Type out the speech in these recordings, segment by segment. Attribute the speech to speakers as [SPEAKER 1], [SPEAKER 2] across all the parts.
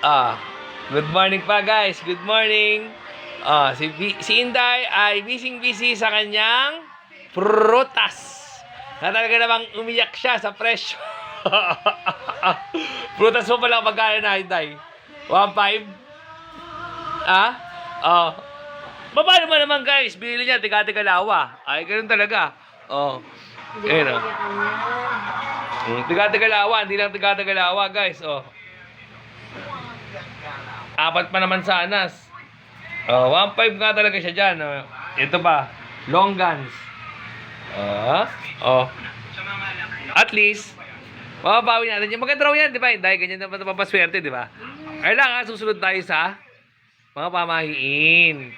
[SPEAKER 1] Ah, good morning pa guys. Good morning. Si Inday ay busy sa kanyang prutas. Na talaga namang umiyak siya sa presyo. Prutas mo pala magkano na, Inday? 1.5? Ah? Oh. Paano mo naman guys? Bili niya, tiga-tiga lawa. Ay, ganun talaga. Oh. Ayun, oh. Tiga-tiga lawa, hindi lang tiga-tiga lawa guys. Oh. Apat pa naman sa anas. 1.5 nga talaga siya dyan. Ito pa, longgans. At least, mababawi natin. Yung maganda raw yan, di ba? Dahil ganyan naman papaswerte, di ba? Kailangan susunod tayo sa mga pamahiin.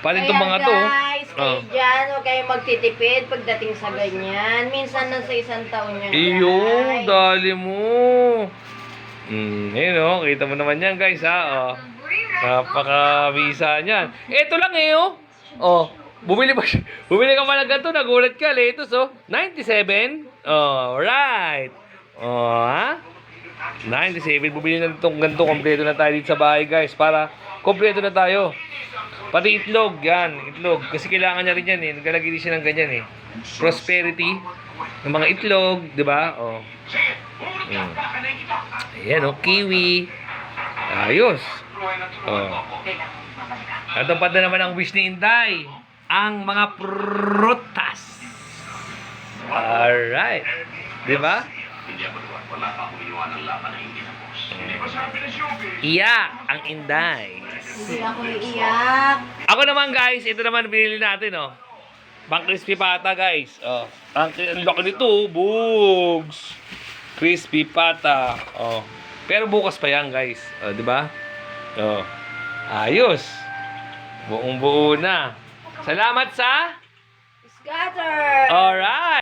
[SPEAKER 1] Pati itong mga to.
[SPEAKER 2] Guys, kayo dyan, huwag kayong magtitipid pagdating sa ganyan. Minsan na sa isang taon yun,
[SPEAKER 1] Iyo,
[SPEAKER 2] guys.
[SPEAKER 1] dali mo. Ayun o, kita mo naman yan guys ha. Napaka-visa niyan. Ito lang eh oh. Bumili ka pa ng ganito, nagulat ka. Letos 97. Right. Ha? 97, bumili na itong ganito. Kompleto na tayo dito sa bahay guys. Para kompleto na tayo. Pati itlog, yan. Itlog. Kasi kailangan niya rin yan eh. Naglalagay din siya ng ganyan eh. Prosperity. Ng mga itlog, di ba? Ayan kiwi. Ayos. Natupad na naman ang wish ni Inday. Ang mga prutas. Alright. Di ba? Iyak ang Inday.
[SPEAKER 2] Hindi ako iiyak.
[SPEAKER 1] Ako naman guys, ito naman binili natin Pang crispy pata guys. Ang laki nito, bugs. Crispy pata. Pero bukas pa yan guys. Di ba? Ayos. Buong buo na. Salamat sa
[SPEAKER 2] Scatter!
[SPEAKER 1] Alright.